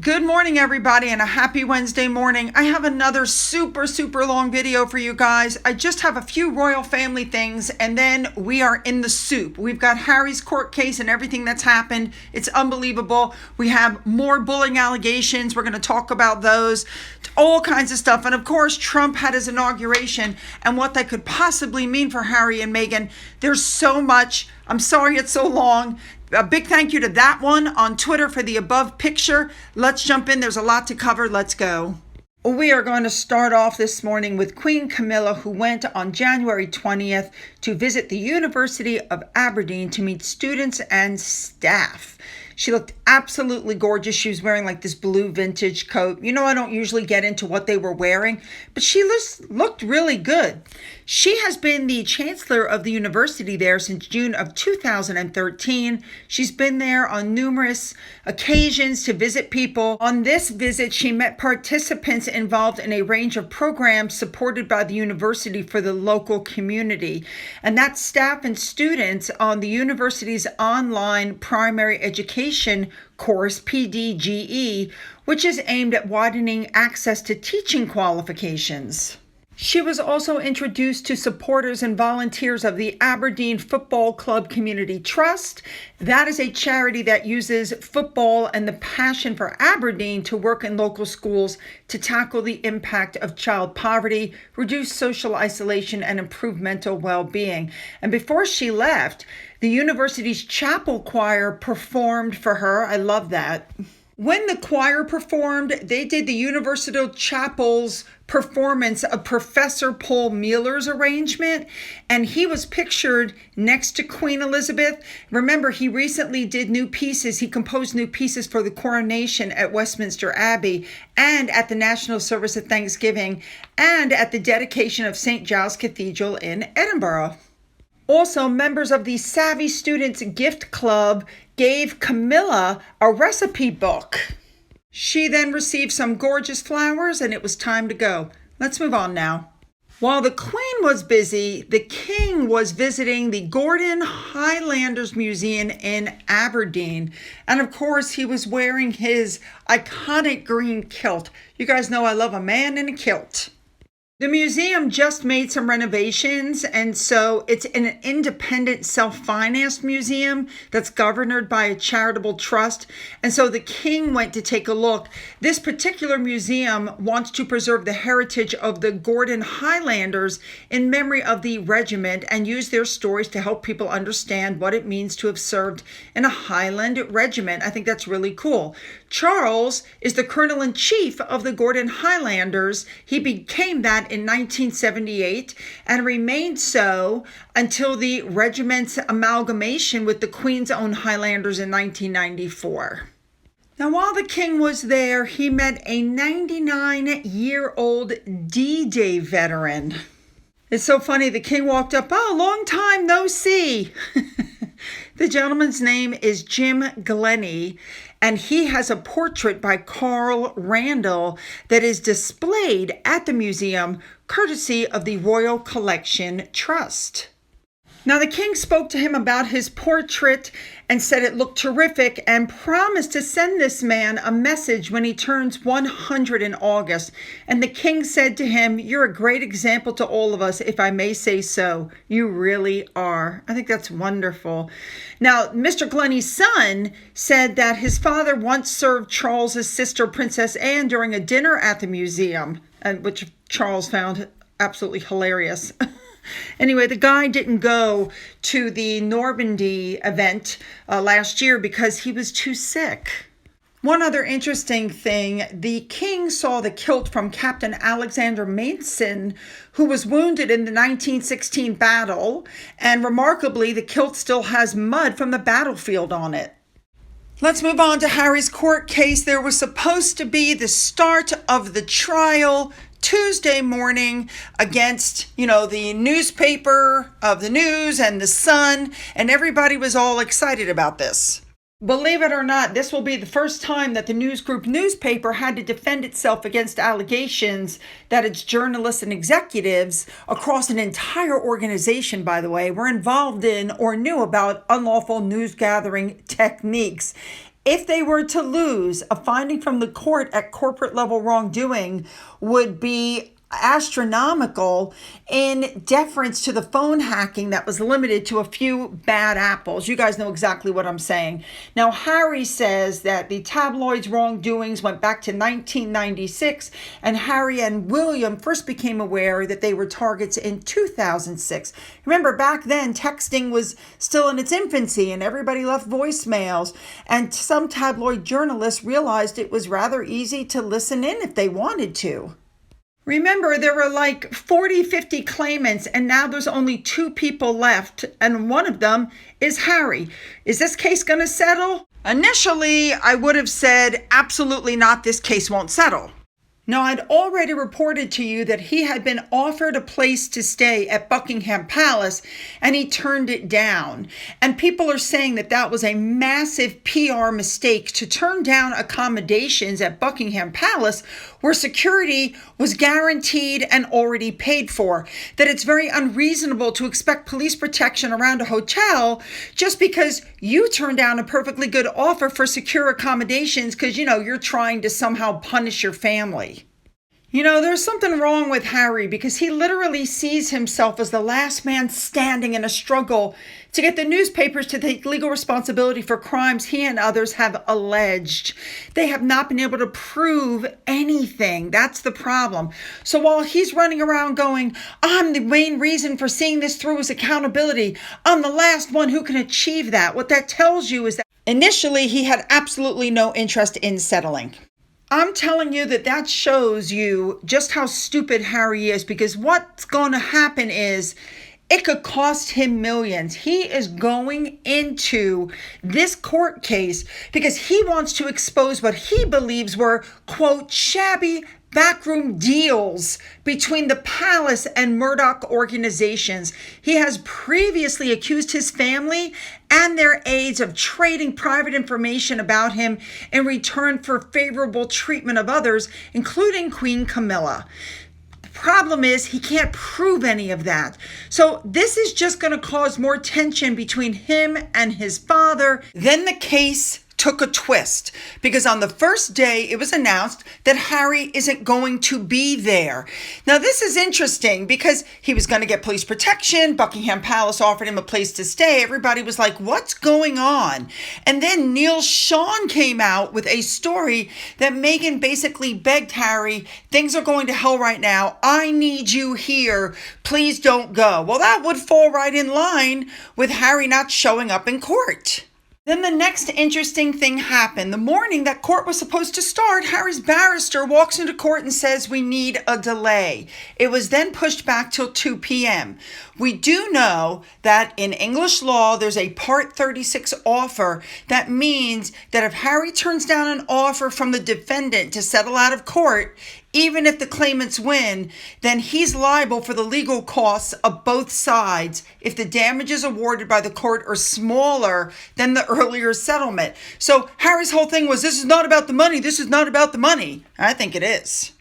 Good morning, everybody, and a happy Wednesday morning. I have another super long video for you guys. I just have a few royal family things, and then we are in the soup. We've got Harry's court case and everything that's happened. It's unbelievable. We have more bullying allegations. We're going to talk about those, all kinds of stuff. And of course, Trump had his inauguration and what that could possibly mean for Harry and Meghan. There's so much. I'm sorry it's so long. A big thank you to that one on Twitter for the above picture. Let's jump in. There's a lot to cover. Let's go. We are going to start off this morning with Queen Camilla, who went on January 20th to visit the University of Aberdeen to meet students and staff. She looked absolutely gorgeous. She was wearing like this blue vintage coat. You know, I don't usually get into what they were wearing, but she looked really good. She has been the chancellor of the university there since June of 2013. She's been there on numerous occasions to visit people. On this visit, she met participants involved in a range of programs supported by the university for the local community. And that's staff and students on the university's online primary education course, PDGE, which is aimed at widening access to teaching qualifications. She was also introduced to supporters and volunteers of the Aberdeen Football Club Community Trust. That is a charity that uses football and the passion for Aberdeen to work in local schools to tackle the impact of child poverty, reduce social isolation, and improve mental well-being. And before she left, the university's chapel choir performed for her. I love that. When the choir performed, they did the University Chapel's performance of Professor Paul Mueller's arrangement, and he was pictured next to Queen Elizabeth. Remember, he recently did new pieces. He composed new pieces for the coronation at Westminster Abbey and at the National Service of Thanksgiving and at the dedication of St. Giles Cathedral in Edinburgh. Also, members of the Savvy Students Gift Club gave Camilla a recipe book. She then received some gorgeous flowers and it was time to go. Let's move on now. While the Queen was busy, the King was visiting the Gordon Highlanders Museum in Aberdeen. And of course, he was wearing his iconic green kilt. You guys know I love a man in a kilt. The museum just made some renovations, and so it's an independent self-financed museum that's governed by a charitable trust. And so the King went to take a look. This particular museum wants to preserve the heritage of the Gordon Highlanders in memory of the regiment and use their stories to help people understand what it means to have served in a Highland regiment. I think that's really cool. Charles is the colonel-in-chief of the Gordon Highlanders. He became that in 1978 and remained so until the regiment's amalgamation with the Queen's Own Highlanders in 1994. Now, while the King was there, he met a 99-year-old D-Day veteran. It's so funny. The King walked up, "Oh, long time no see." The gentleman's name is Jim Glenny, and he has a portrait by Carl Randall that is displayed at the museum, courtesy of the Royal Collection Trust. Now, the King spoke to him about his portrait and said it looked terrific and promised to send this man a message when he turns 100 in August. And the King said to him, "You're a great example to all of us, if I may say so. You really are." I think that's wonderful. Now, Mr. Glenny's son said that his father once served Charles's sister, Princess Anne, during a dinner at the museum, which Charles found absolutely hilarious. Anyway, the guy didn't go to the Normandy event last year because he was too sick. One other interesting thing, the King saw the kilt from Captain Alexander Mason, who was wounded in the 1916 battle, and remarkably, the kilt still has mud from the battlefield on it. Let's move on to Harry's court case. There was supposed to be the start of the trial Tuesday morning against, the newspaper of the News and the Sun, and everybody was all excited about this. Believe it or not, this will be the first time that the News Group newspaper had to defend itself against allegations that its journalists and executives across an entire organization, by the way, were involved in or knew about unlawful news gathering techniques. If they were to lose, a finding from the court at corporate level wrongdoing would be astronomical in deference to the phone hacking that was limited to a few bad apples. You guys know exactly what I'm saying. Now, Harry says that the tabloid's wrongdoings went back to 1996, and Harry and William first became aware that they were targets in 2006. Remember, back then, texting was still in its infancy, and everybody left voicemails, and some tabloid journalists realized it was rather easy to listen in if they wanted to. Remember, there were like 40, 50 claimants, and now there's only 2 people left, and one of them is Harry. Is this case going to settle? Initially, I would have said, absolutely not, this case won't settle. Now, I'd already reported to you that he had been offered a place to stay at Buckingham Palace, and he turned it down. And people are saying that that was a massive PR mistake to turn down accommodations at Buckingham Palace where security was guaranteed and already paid for. That it's very unreasonable to expect police protection around a hotel just because you turned down a perfectly good offer for secure accommodations because, you're trying to somehow punish your family. There's something wrong with Harry because he literally sees himself as the last man standing in a struggle to get the newspapers to take legal responsibility for crimes he and others have alleged. They have not been able to prove anything. That's the problem. So while he's running around going, I'm the main reason for seeing this through is accountability, I'm the last one who can achieve that. What that tells you is that initially he had absolutely no interest in settling. I'm telling you that shows you just how stupid Harry is, because what's going to happen is it could cost him millions. He is going into this court case because he wants to expose what he believes were, quote, shabby backroom deals between the palace and Murdoch organizations. He has previously accused his family and their aides of trading private information about him in return for favorable treatment of others, including Queen Camilla. The problem is he can't prove any of that. So this is just going to cause more tension between him and his father. Then the case took a twist because on the first day it was announced that Harry isn't going to be there. Now this is interesting because he was going to get police protection. Buckingham Palace offered him a place to stay. Everybody was like, what's going on? And then Neil Sean came out with a story that Meghan basically begged Harry, things are going to hell right now. I need you here. Please don't go. Well, that would fall right in line with Harry not showing up in court. Then the next interesting thing happened. The morning that court was supposed to start, Harry's barrister walks into court and says, we need a delay. It was then pushed back till 2 p.m. We do know that in English law, there's a Part 36 offer. That means that if Harry turns down an offer from the defendant to settle out of court, even if the claimants win, then he's liable for the legal costs of both sides if the damages awarded by the court are smaller than the earlier settlement. So Harry's whole thing was, this is not about the money. This is not about the money. I think it is.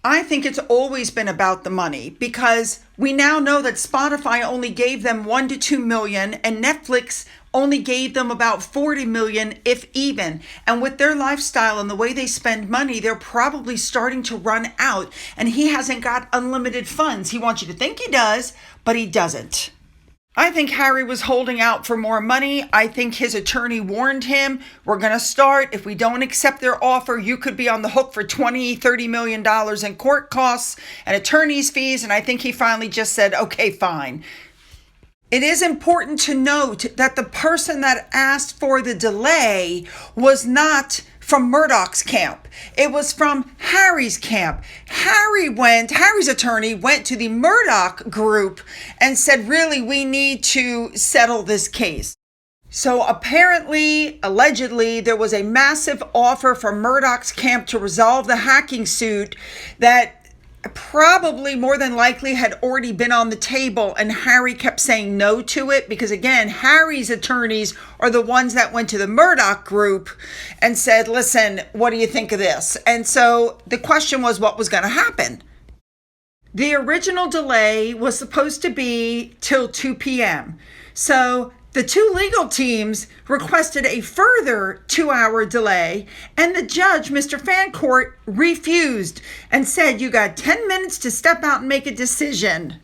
I think it's always been about the money because we now know that Spotify only gave them 1 to 2 million and Netflix only gave them about 40 million, if even. And with their lifestyle and the way they spend money, they're probably starting to run out. And he hasn't got unlimited funds. He wants you to think he does, but he doesn't. I think Harry was holding out for more money. I think his attorney warned him, we're going to start. If we don't accept their offer, you could be on the hook for $20-30 million in court costs and attorney's fees. And I think he finally just said, okay, fine. It is important to note that the person that asked for the delay was not from Murdoch's camp. It was from Harry's camp. Harry's attorney went to the Murdoch group and said, really, we need to settle this case. So apparently, allegedly, there was a massive offer from Murdoch's camp to resolve the hacking suit that probably more than likely had already been on the table, and Harry kept saying no to it because, again, Harry's attorneys are the ones that went to the Murdoch group and said, listen, what do you think of this? And so the question was, what was going to happen? The original delay was supposed to be till 2 p.m. So The two legal teams requested a further 2-hour delay, and the judge, Mr. Fancourt, refused and said, "You got 10 minutes to step out and make a decision."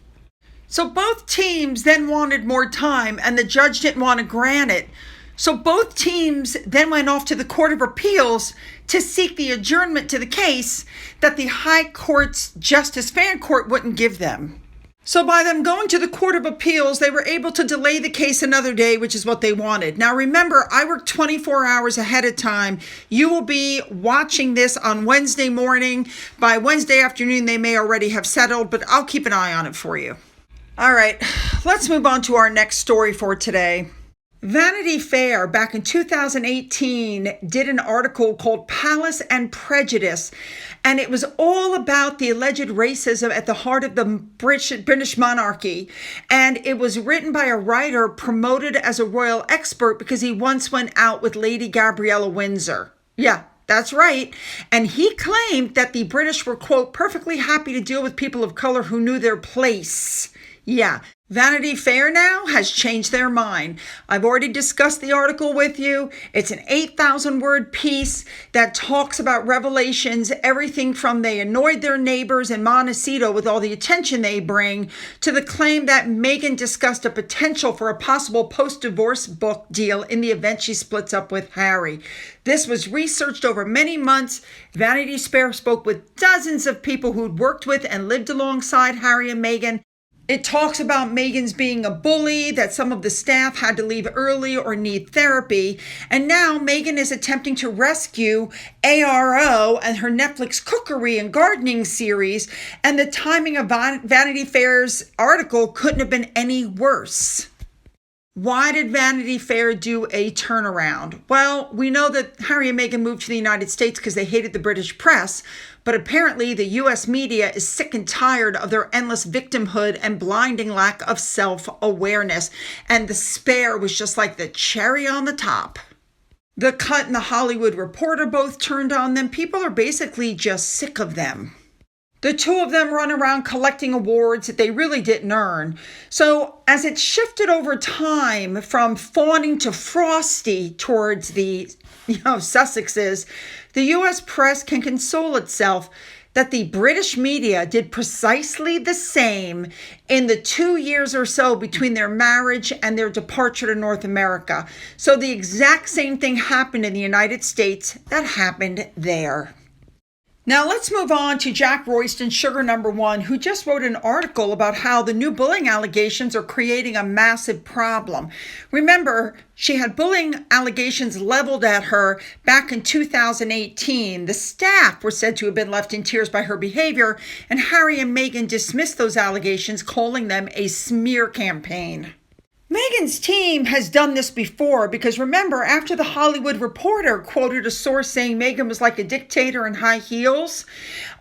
So both teams then wanted more time, and the judge didn't want to grant it. So both teams then went off to the Court of Appeals to seek the adjournment to the case that the High Court's Justice Fancourt wouldn't give them. So by them going to the Court of Appeals, they were able to delay the case another day, which is what they wanted. Now remember, I work 24 hours ahead of time. You will be watching this on Wednesday morning. By Wednesday afternoon, they may already have settled, but I'll keep an eye on it for you. All right, let's move on to our next story for today. Vanity Fair back in 2018 did an article called Palace and Prejudice, and it was all about the alleged racism at the heart of the British monarchy. And it was written by a writer promoted as a royal expert because he once went out with Lady Gabriella Windsor. Yeah, that's right. And he claimed that the British were, quote, perfectly happy to deal with people of color who knew their place. Yeah. Vanity Fair now has changed their mind. I've already discussed the article with you. It's an 8,000-word piece that talks about revelations, everything from they annoyed their neighbors in Montecito with all the attention they bring, to the claim that Meghan discussed a potential for a possible post-divorce book deal in the event she splits up with Harry. This was researched over many months. Vanity Fair spoke with dozens of people who'd worked with and lived alongside Harry and Meghan. It talks about Meghan's being a bully, that some of the staff had to leave early or need therapy. And now Meghan is attempting to rescue ARO and her Netflix cookery and gardening series. And the timing of Vanity Fair's article couldn't have been any worse. Why did Vanity Fair do a turnaround? Well, we know that Harry and Meghan moved to the United States because they hated the British press, but apparently the US media is sick and tired of their endless victimhood and blinding lack of self-awareness, and the Spare was just like the cherry on the top. The Cut and the Hollywood Reporter both turned on them. People are basically just sick of them. The two of them run around collecting awards that they really didn't earn. So as it shifted over time from fawning to frosty towards the Sussexes, the U.S. press can console itself that the British media did precisely the same in the 2 years or so between their marriage and their departure to North America. So the exact same thing happened in the United States that happened there. Now let's move on to Jack Royston, Sugar Number One, who just wrote an article about how the new bullying allegations are creating a massive problem. Remember, she had bullying allegations leveled at her back in 2018. The staff were said to have been left in tears by her behavior, and Harry and Meghan dismissed those allegations, calling them a smear campaign. Meghan's team has done this before because remember, after the Hollywood Reporter quoted a source saying Meghan was like a dictator in high heels,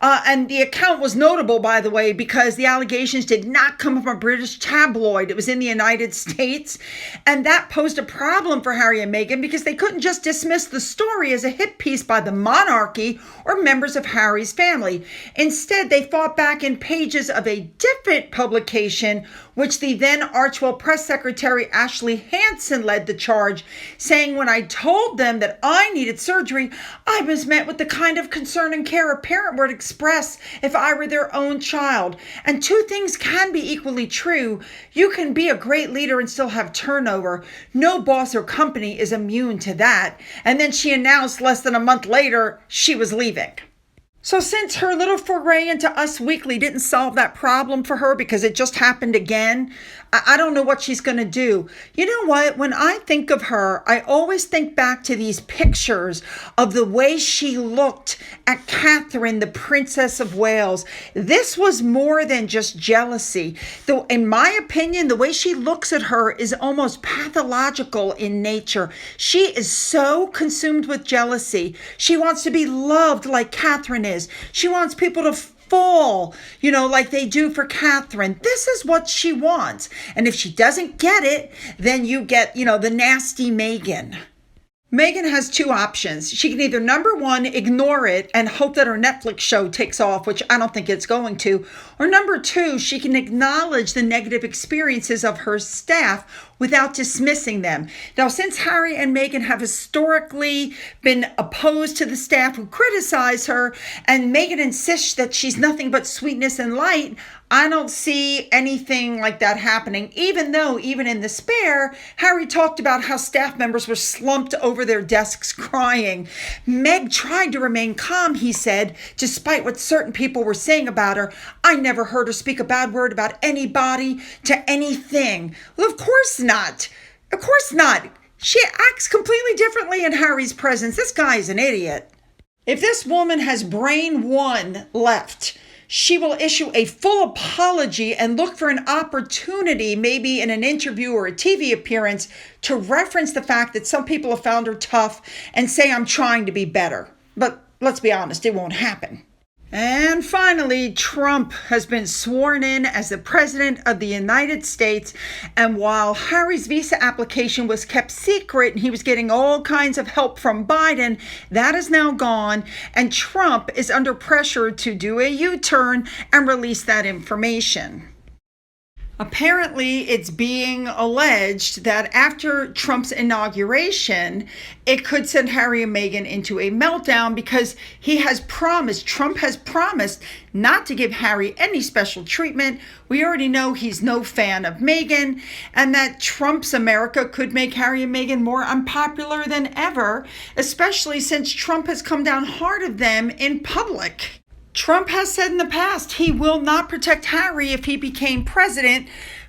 and the account was notable, by the way, because the allegations did not come from a British tabloid. It was in the United States, and that posed a problem for Harry and Meghan because they couldn't just dismiss the story as a hit piece by the monarchy or members of Harry's family. Instead, they fought back in pages of a different publication, which the then Archewell press secretary Ashley Hansen led the charge, saying, "When I told them that I needed surgery, I was met with the kind of concern and care a parent would express if I were their own child. And two things can be equally true. You can be a great leader and still have turnover. No boss or company is immune to that." And then she announced less than a month later she was leaving. So since her little foray into Us Weekly didn't solve that problem for her because it just happened again, I don't know what she's going to do. You know what? When I think of her, I always think back to these pictures of the way she looked at Catherine, the Princess of Wales. This was more than just jealousy. Though, in my opinion, the way she looks at her is almost pathological in nature. She is so consumed with jealousy. She wants to be loved like Catherine is. She wants people to fall, like they do for Catherine. This is what she wants. And if she doesn't get it, then you get, the nasty Meghan. Meghan has two options. She can either, number one, ignore it and hope that her Netflix show takes off, which I don't think it's going to, or number two, she can acknowledge the negative experiences of her staff without dismissing them. Now, since Harry and Meghan have historically been opposed to the staff who criticize her, and Meghan insists that she's nothing but sweetness and light, I don't see anything like that happening, even though, even in the Spare, Harry talked about how staff members were slumped over their desks crying. Meg tried to remain calm, he said, despite what certain people were saying about her. I never heard her speak a bad word about anybody to anything. Well, of course not. Of course not. She acts completely differently in Harry's presence. This guy is an idiot. If this woman has brain one left, she will issue a full apology and look for an opportunity, maybe in an interview or a TV appearance, to reference the fact that some people have found her tough and say, I'm trying to be better. But let's be honest, it won't happen. And finally, Trump has been sworn in as the President of the United States. And while Harry's visa application was kept secret and he was getting all kinds of help from Biden, that is now gone. And Trump is under pressure to do a U-turn and release that information. Apparently, it's being alleged that after Trump's inauguration, it could send Harry and Meghan into a meltdown because Trump has promised not to give Harry any special treatment. We already know he's no fan of Meghan, and that Trump's America could make Harry and Meghan more unpopular than ever, especially since Trump has come down hard on them in public. Trump has said in the past he will not protect Harry if he became president.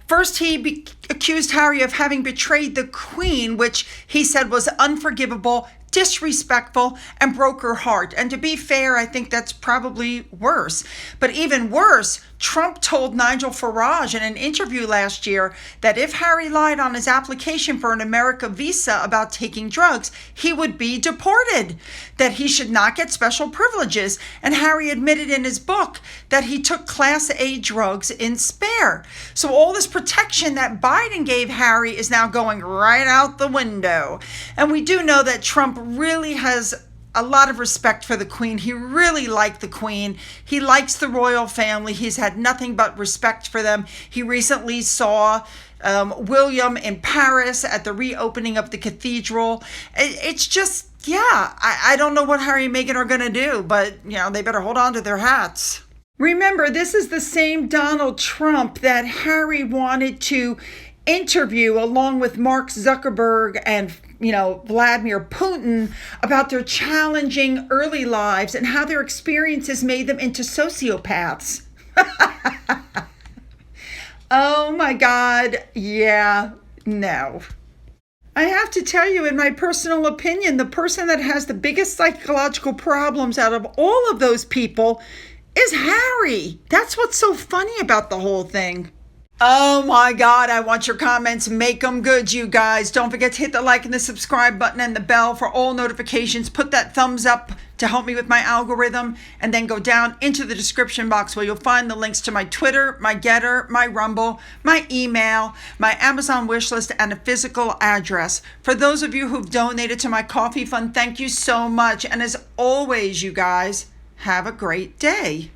First, he accused Harry of having betrayed the Queen, which he said was unforgivable, disrespectful, and broke her heart. And to be fair, I think that's probably worse. But even worse, Trump told Nigel Farage in an interview last year that if Harry lied on his application for an America visa about taking drugs, he would be deported, that he should not get special privileges. And Harry admitted in his book that he took Class A drugs in Spare. So all this protection that Biden gave Harry is now going right out the window. And we do know that Trump really has a lot of respect for the Queen. He really liked the Queen. He likes the royal family. He's had nothing but respect for them. He recently saw William in Paris at the reopening of the cathedral. It's just, I don't know what Harry and Meghan are going to do, but, they better hold on to their hats. Remember, this is the same Donald Trump that Harry wanted to interview along with Mark Zuckerberg and Vladimir Putin about their challenging early lives and how their experiences made them into sociopaths. Oh my God. Yeah, no. I have to tell you, in my personal opinion, the person that has the biggest psychological problems out of all of those people is Harry. That's what's so funny about the whole thing. Oh my God, I want your comments. Make them good, you guys. Don't forget to hit the like and the subscribe button and the bell for all notifications. Put that thumbs up to help me with my algorithm, and then go down into the description box where you'll find the links to my Twitter, my Gettr, my Rumble, my email, my Amazon wishlist, and a physical address. For those of you who've donated to my coffee fund, thank you so much. And as always, you guys, have a great day.